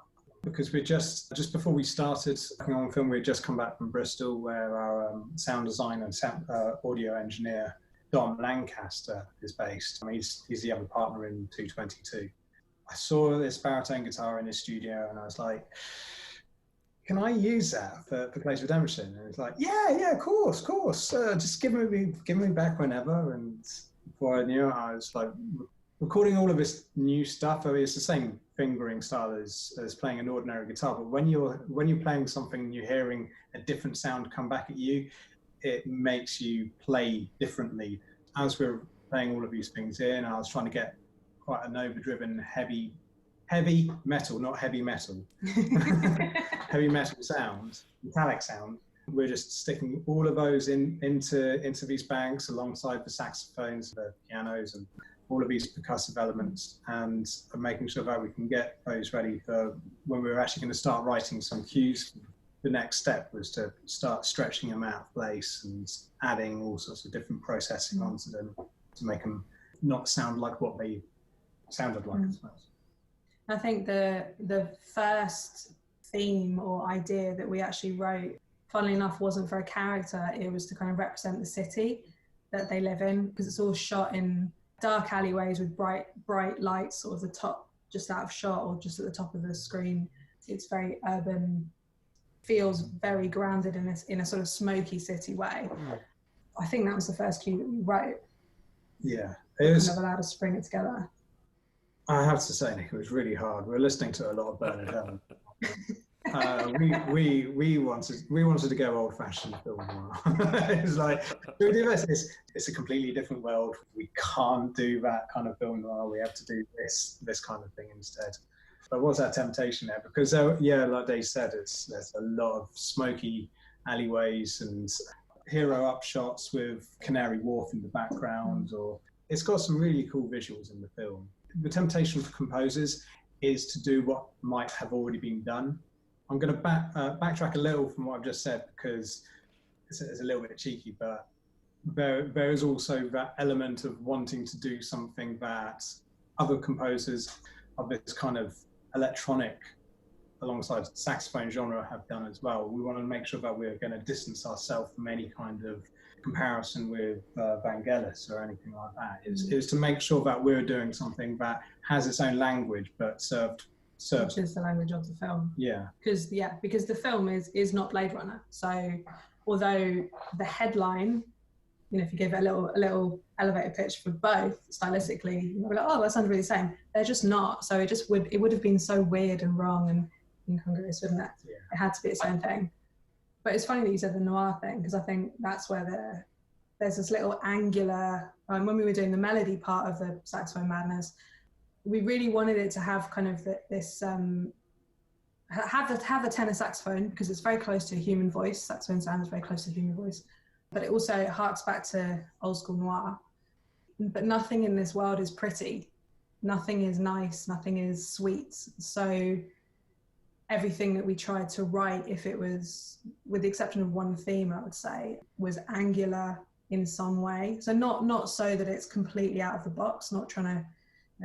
because we just before we started working on film, we had just come back from Bristol, where our sound designer and audio engineer Dom Lancaster is based. I mean, he's the other partner in 222. I saw this baritone guitar in his studio and I was like, can I use that for Place Redemption? And it's like, yeah, of course. Just give me back whenever. And before I knew it, I was like recording all of this new stuff. I mean, it's the same fingering style as playing an ordinary guitar, but when you're playing something and you're hearing a different sound come back at you, it makes you play differently. As we were playing all of these things in, I was trying to get quite an overdriven heavy metal, not heavy metal, heavy metal sound, metallic sound. We're just sticking all of those into these banks alongside the saxophones, the pianos, and all of these percussive elements, and making sure that we can get those ready for when we were actually going to start writing some cues. The next step was to start stretching them out of place and adding all sorts of different processing onto them to make them not sound like what they sounded like, I suppose. I think the first theme or idea that we actually wrote, funnily enough, wasn't for a character. It was to kind of represent the city that they live in, because it's all shot in dark alleyways with bright lights, sort of the top, just out of shot or just at the top of the screen. It's very urban, feels very grounded in a sort of smoky city way. I think that was the first cue that we wrote. Yeah, it was kind of allowed us to bring it together. I have to say, Nick, it was really hard. We were listening to a lot of Bernard Herrmann. We wanted to go old-fashioned film noir. It's like, we do this. It's a completely different world. We can't do that kind of film noir. We have to do this kind of thing instead. But what's that temptation there? Because like Dave said, there's a lot of smoky alleyways and hero up shots with Canary Wharf in the background, or it's got some really cool visuals in the film. The temptation for composers is to do what might have already been done. I'm going to backtrack a little from what I've just said, because it's a little bit cheeky, but there is also that element of wanting to do something that other composers of this kind of electronic alongside saxophone genre have done as well. We want to make sure that we're going to distance ourselves from any kind of comparison with Vangelis or anything like that. Is to make sure that we're doing something that has its own language but served which is the language of the film. Because the film is not Blade Runner. So although the headline, if you give it a little elevator pitch for both stylistically, you'll be like, oh, that sounds really the same. They're just not. So it would have been so weird and wrong and incongruous, wouldn't it? It had to be its own thing. But it's funny that you said the noir thing, because I think that's where there's this little angular, when we were doing the melody part of the Saxophone Madness, we really wanted it to have kind of this, have the tenor saxophone, because it's very close to a human voice. Saxophone sound is very close to a human voice. But it also harks back to old school noir. But nothing in this world is pretty. Nothing is nice, nothing is sweet. So everything that we tried to write, if it was, with the exception of one theme, I would say, was angular in some way. So not so that it's completely out of the box, not trying to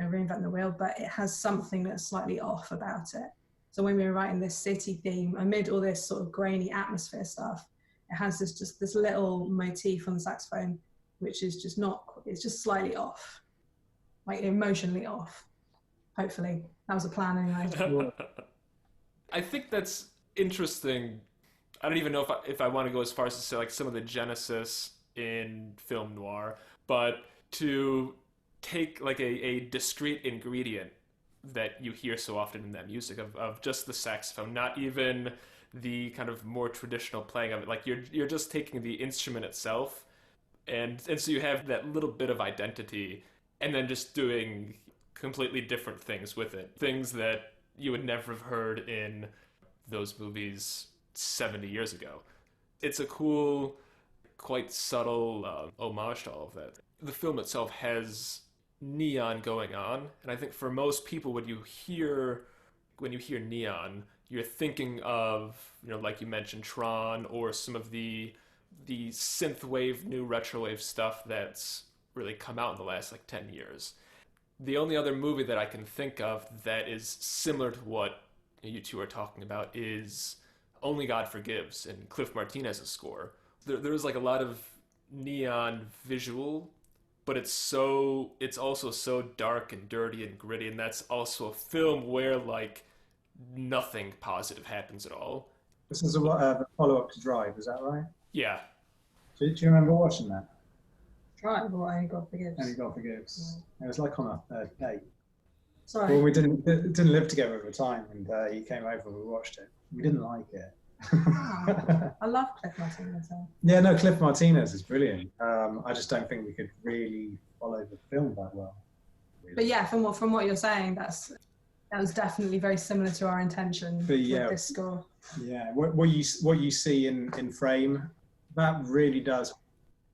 reinvent the wheel, but it has something that's slightly off about it. So when we were writing this city theme, amid all this sort of grainy atmosphere stuff, it has this little motif on the saxophone, which is just it's just slightly off, like emotionally off. Hopefully. That was a plan anyway. I think that's interesting. I don't even know if I want to go as far as to say like some of the genesis in film noir, but to take like a discrete ingredient that you hear so often in that music of just the saxophone, not even the kind of more traditional playing of it. Like you're just taking the instrument itself, and so you have that little bit of identity, and then just doing completely different things with it. Things that you would never have heard in those movies 70 years ago. It's a cool, quite subtle homage to all of that. The film itself has neon going on, and I think for most people when you hear neon, you're thinking of, like you mentioned, Tron, or some of the synthwave, new retrowave stuff that's really come out in the last like 10 years. The only other movie that I can think of that is similar to what you two are talking about is Only God Forgives, and Cliff Martinez's score. There's like a lot of neon visual, but it's also so dark and dirty and gritty, and that's also a film where like nothing positive happens at all. This is a follow-up to Drive, is that right? Yeah. Do you remember watching that? Drive or Only God Forgives? Only God Forgives. It was like on a date. Sorry. Well, we didn't live together at the time, and he came over and we watched it. We didn't like it. I love Cliff Martinez. Yeah, no, Cliff Martinez is brilliant. I just don't think we could really follow the film that well. Really. But yeah, from what you're saying, that was definitely very similar to our intention with this score. Yeah, what you see in frame, that really does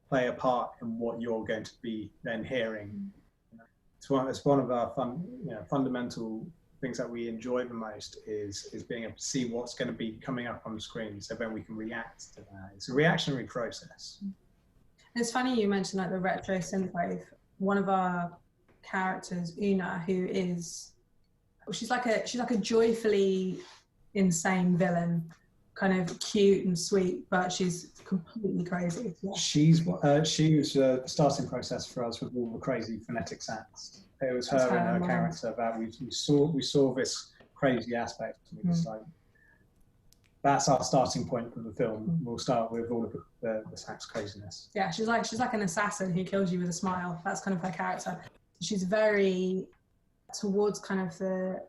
play a part in what you're going to be then hearing. It's one of our fundamental things that we enjoy the most is being able to see what's going to be coming up on the screen, so then we can react to that. It's a reactionary process. It's funny you mentioned like the retro synthwave. One of our characters, Una, she's like a joyfully insane villain, kind of cute and sweet, but she's completely crazy. Yeah. She was a starting process for us with all the crazy phonetic sax. It was her and her character that we saw this crazy aspect. And we just like, that's our starting point for the film. We'll start with all of the sax craziness. Yeah, she's like an assassin who kills you with a smile. That's kind of her character. She's very towards kind of the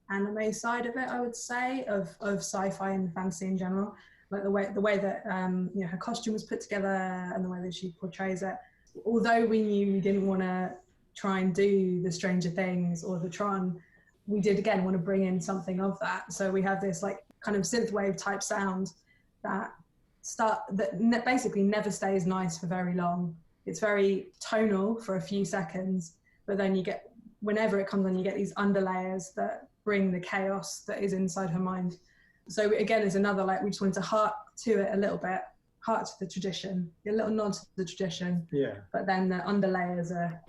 anime side of it, I would say, of sci-fi and fantasy in general. Like the way that her costume was put together and the way that she portrays it. Although we knew we didn't want to try and do the Stranger Things or the Tron, we did again want to bring in something of that. So we have this like kind of synthwave type sound that basically never stays nice for very long. It's very tonal for a few seconds, but then whenever it comes on, you get these underlayers that bring the chaos that is inside her mind. So again, there's another, like, we just wanted to hark to it a little bit, hark to the tradition, a little nod to the tradition. Yeah. But then the underlayers are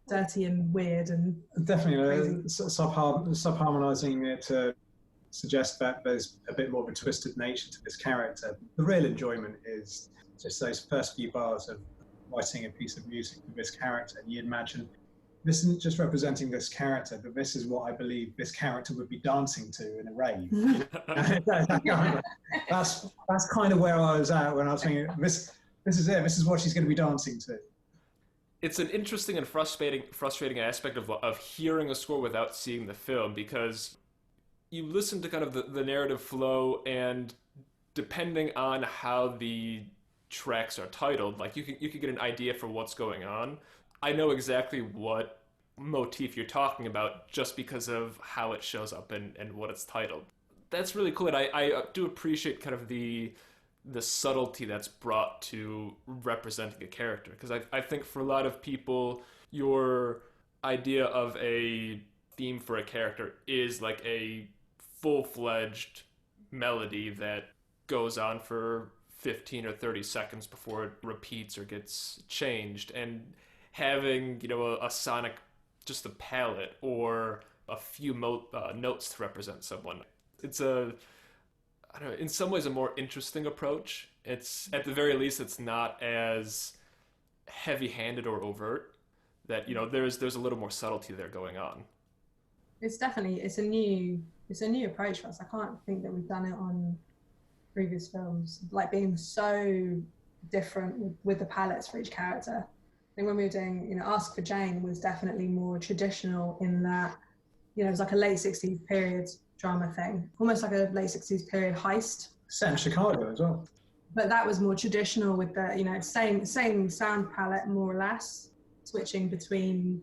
dirty and weird and definitely sub-harmonizing it to suggest that there's a bit more of a twisted nature to this character. The real enjoyment is just those first few bars of writing a piece of music for this character. And you imagine this isn't just representing this character, but this is what I believe this character would be dancing to in a rave. That's kind of where I was at when I was thinking, this is it. This is what she's going to be dancing to. It's an interesting and frustrating aspect of hearing a score without seeing the film, because you listen to kind of the narrative flow, and depending on how the tracks are titled, like you could get an idea for what's going on. I know exactly what motif you're talking about just because of how it shows up and what it's titled. That's really cool, and I do appreciate kind of the subtlety that's brought to representing a character, because I think for a lot of people, your idea of a theme for a character is like a full-fledged melody that goes on for 15 or 30 seconds before it repeats or gets changed, and having, you know, a sonic, just a palette or a few notes to represent someone, it's a, I don't know, in some ways a more interesting approach. It's, at the very least, it's not as heavy-handed or overt, that, you know, there's a little more subtlety there going on. It's definitely, it's a new approach for us. I can't think that we've done it on previous films, like being so different with the palettes for each character. I think when we were doing, you know, Ask for Jane was definitely more traditional in that, you know, it was like a late 60s period drama thing, almost like a late 60s period heist. Set in Chicago as well. But that was more traditional with the, you know, same sound palette, more or less, switching between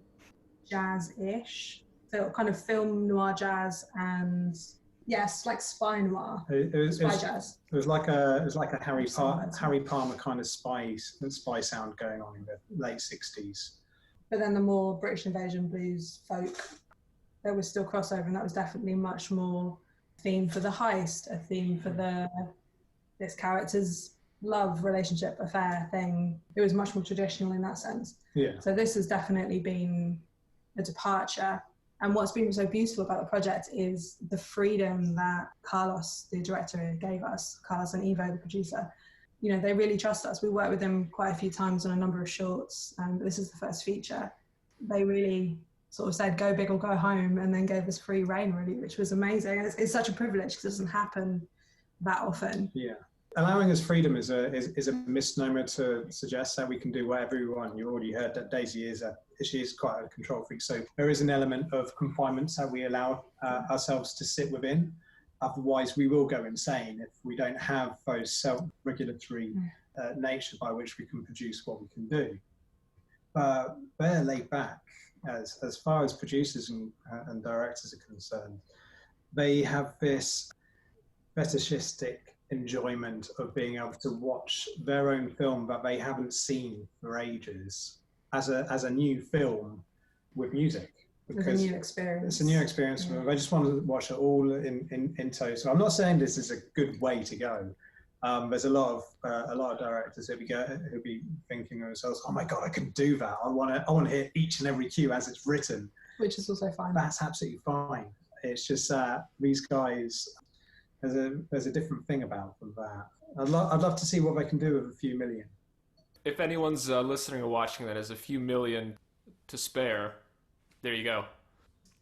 jazz-ish, so kind of film noir jazz and, yes, like spy noir, spy jazz. It was like a Harry Palmer kind of spy sound going on in the late 60s. But then the more British invasion blues folk, there was still crossover, and that was definitely much more theme for the heist, a theme for this character's love relationship affair thing. It was much more traditional in that sense. Yeah. So this has definitely been a departure. And what's been so beautiful about the project is the freedom that Carlos, the director, gave us, Carlos and Ivo, the producer. You know, they really trust us. We worked with them quite a few times on a number of shorts, but this is the first feature. They really sort of said, go big or go home, and then gave us free reign, really, which was amazing. It's such a privilege because it doesn't happen that often. Yeah. Allowing us freedom is a misnomer to suggest that we can do whatever we want. You already heard that Daisy she is quite a control freak. So there is an element of confinement that we allow ourselves to sit within. Otherwise, we will go insane if we don't have those self-regulatory nature by which we can produce what we can do. But they're laid back. As far as producers and directors are concerned, they have this fetishistic enjoyment of being able to watch their own film that they haven't seen for ages as a new film with music. It's a new experience. It's a new experience. Yeah. They just want to watch it all in tow. So I'm not saying this is a good way to go. There's a lot of directors who'll be thinking to themselves, "Oh my God, I can do that. I want to hit each and every cue as it's written," which is also fine. That's absolutely fine. It's just these guys. There's a different thing about them that I'd love to see what they can do with a few million. If anyone's listening or watching that has a few million to spare, there you go.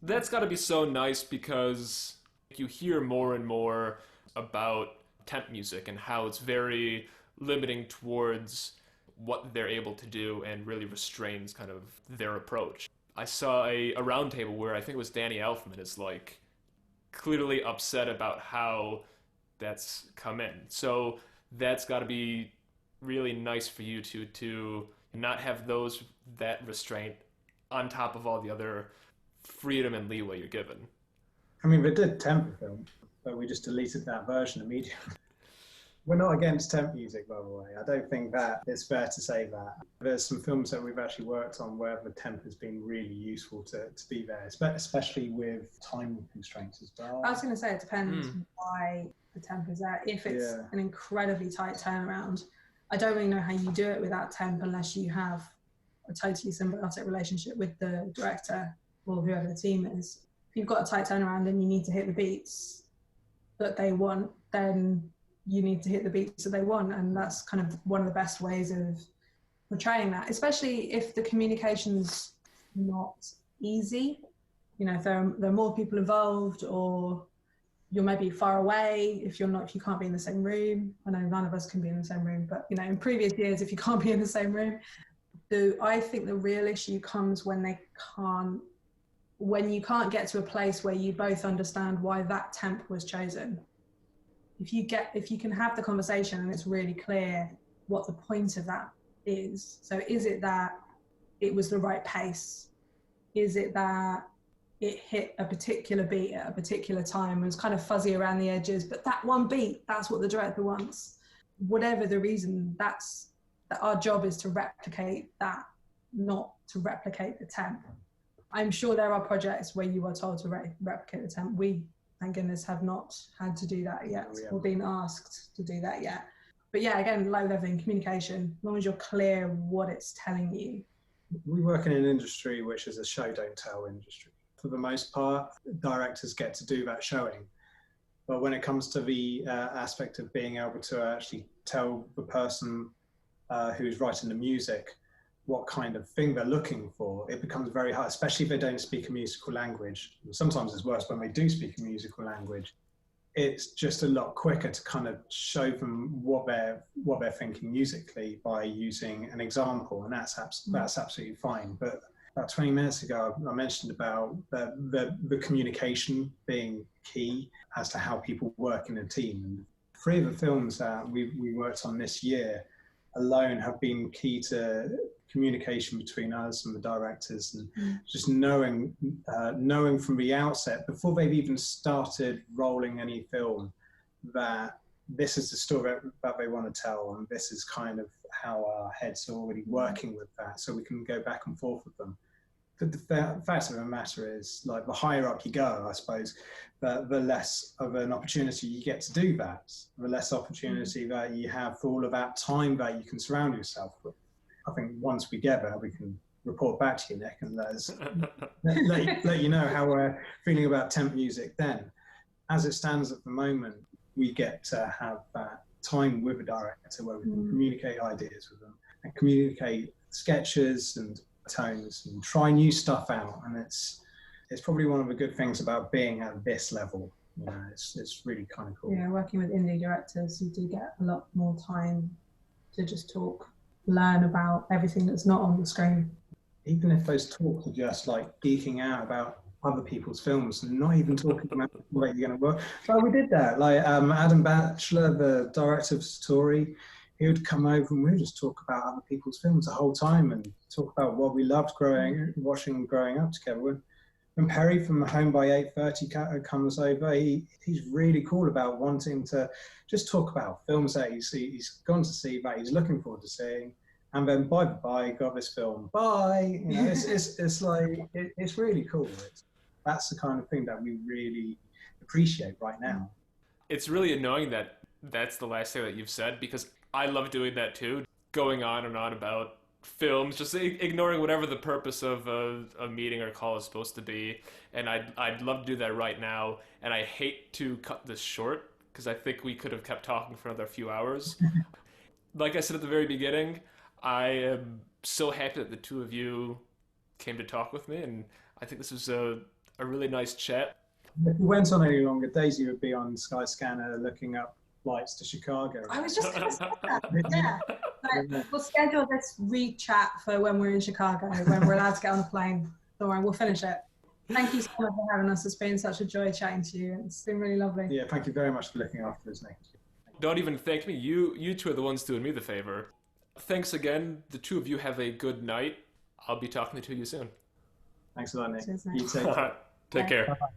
That's got to be so nice, because you hear more and more about temp music and how it's very limiting towards what they're able to do and really restrains kind of their approach. I saw a roundtable where I think it was Danny Elfman is like clearly upset about how that's come in. So that's got to be really nice for you to not have that restraint on top of all the other freedom and leeway you're given. I mean, we did temp film, but we just deleted that version immediately. We're not against temp music, by the way. I don't think that it's fair to say that. There's some films that we've actually worked on where the temp has been really useful to be there, especially with time constraints as well. I was going to say it depends why the temp is there. If it's an incredibly tight turnaround, I don't really know how you do it without temp unless you have a totally symbiotic relationship with the director or whoever the team is. If you've got a tight turnaround and you need to hit the beats that they want, then you need to hit the beats that they want, and that's kind of one of the best ways of portraying that, especially if the communication's not easy. You know, if there are more people involved, or you're maybe far away, if you can't be in the same room. I know none of us can be in the same room, but you know, in previous years, if you can't be in the same room, I think the real issue comes when you can't get to a place where you both understand why that temp was chosen. if you can have the conversation and it's really clear what the point of that is. So is it that it was the right pace? Is it that it hit a particular beat at a particular time and was kind of fuzzy around the edges, but that one beat, that's what the director wants? Whatever the reason, that our job is to replicate that, not to replicate the temp. I'm sure there are projects where you are told to replicate the temp. We, thank goodness, have not had to do that yet, or been asked to do that yet. But yeah, again, low level in communication, as long as you're clear what it's telling you. We work in an industry which is a show don't tell industry. For the most part, directors get to do that showing. But when it comes to the aspect of being able to actually tell the person who's writing the music what kind of thing they're looking for, it becomes very hard, especially if they don't speak a musical language. Sometimes it's worse when they do speak a musical language. It's just a lot quicker to kind of show them what they're thinking musically by using an example, and that's absolutely fine. But about 20 minutes ago, I mentioned about the communication being key as to how people work in a team. And 3 of the films that we worked on this year alone have been key to communication between us and the directors, and just knowing from the outset, before they've even started rolling any film, that this is the story that they want to tell, and this is kind of how our heads are already working with that, so we can go back and forth with them. But the fact of the matter is, like, the higher up you go, I suppose, the less of an opportunity you get to do that, the less opportunity that you have for all of that time that you can surround yourself with. I think once we get there, we can report back to you, Nick, and let you know how we're feeling about temp music then. As it stands at the moment, we get to have that time with a director where we can communicate ideas with them and communicate sketches and tones and try new stuff out. And it's probably one of the good things about being at this level. You know, it's really kind of cool. Yeah, working with indie directors, you do get a lot more time to just talk, learn about everything that's not on the screen. Even if those talks are just like geeking out about other people's films and not even talking about the way you're going to work. So we did that. Like Adam Batchelor, the director of Story, he would come over and we would just talk about other people's films the whole time and talk about what we loved watching growing up together. When Perry from Home by 8:30 comes over, he's really cool about wanting to just talk about films that he's gone to see, that he's looking forward to seeing, and then bye, got this film, bye. You know, it's like it's really cool. That's the kind of thing that we really appreciate right now. It's really annoying that that's the last thing that you've said, because I love doing that too, going on and on about films, just ignoring whatever the purpose of a meeting or call is supposed to be. And I'd love to do that right now, and I hate to cut this short because I think we could have kept talking for another few hours. Like I said at the very beginning, I am so happy that the two of you came to talk with me, and I think this was a really nice chat. If we went on any longer, Daisy would be on Skyscanner looking up flights to Chicago. I was just going to say that. Yeah. So we'll schedule this re-chat for when we're in Chicago, when we're allowed to get on the plane. Don't worry, we'll finish it. Thank you so much for having us. It's been such a joy chatting to you. It's been really lovely. Yeah, thank you very much for looking after us, Nick. Don't even thank me. You two are the ones doing me the favor. Thanks again. The two of you have a good night. I'll be talking to you soon. Thanks a lot, Nick. Cheers, Nick. You too. Take care. Bye-bye.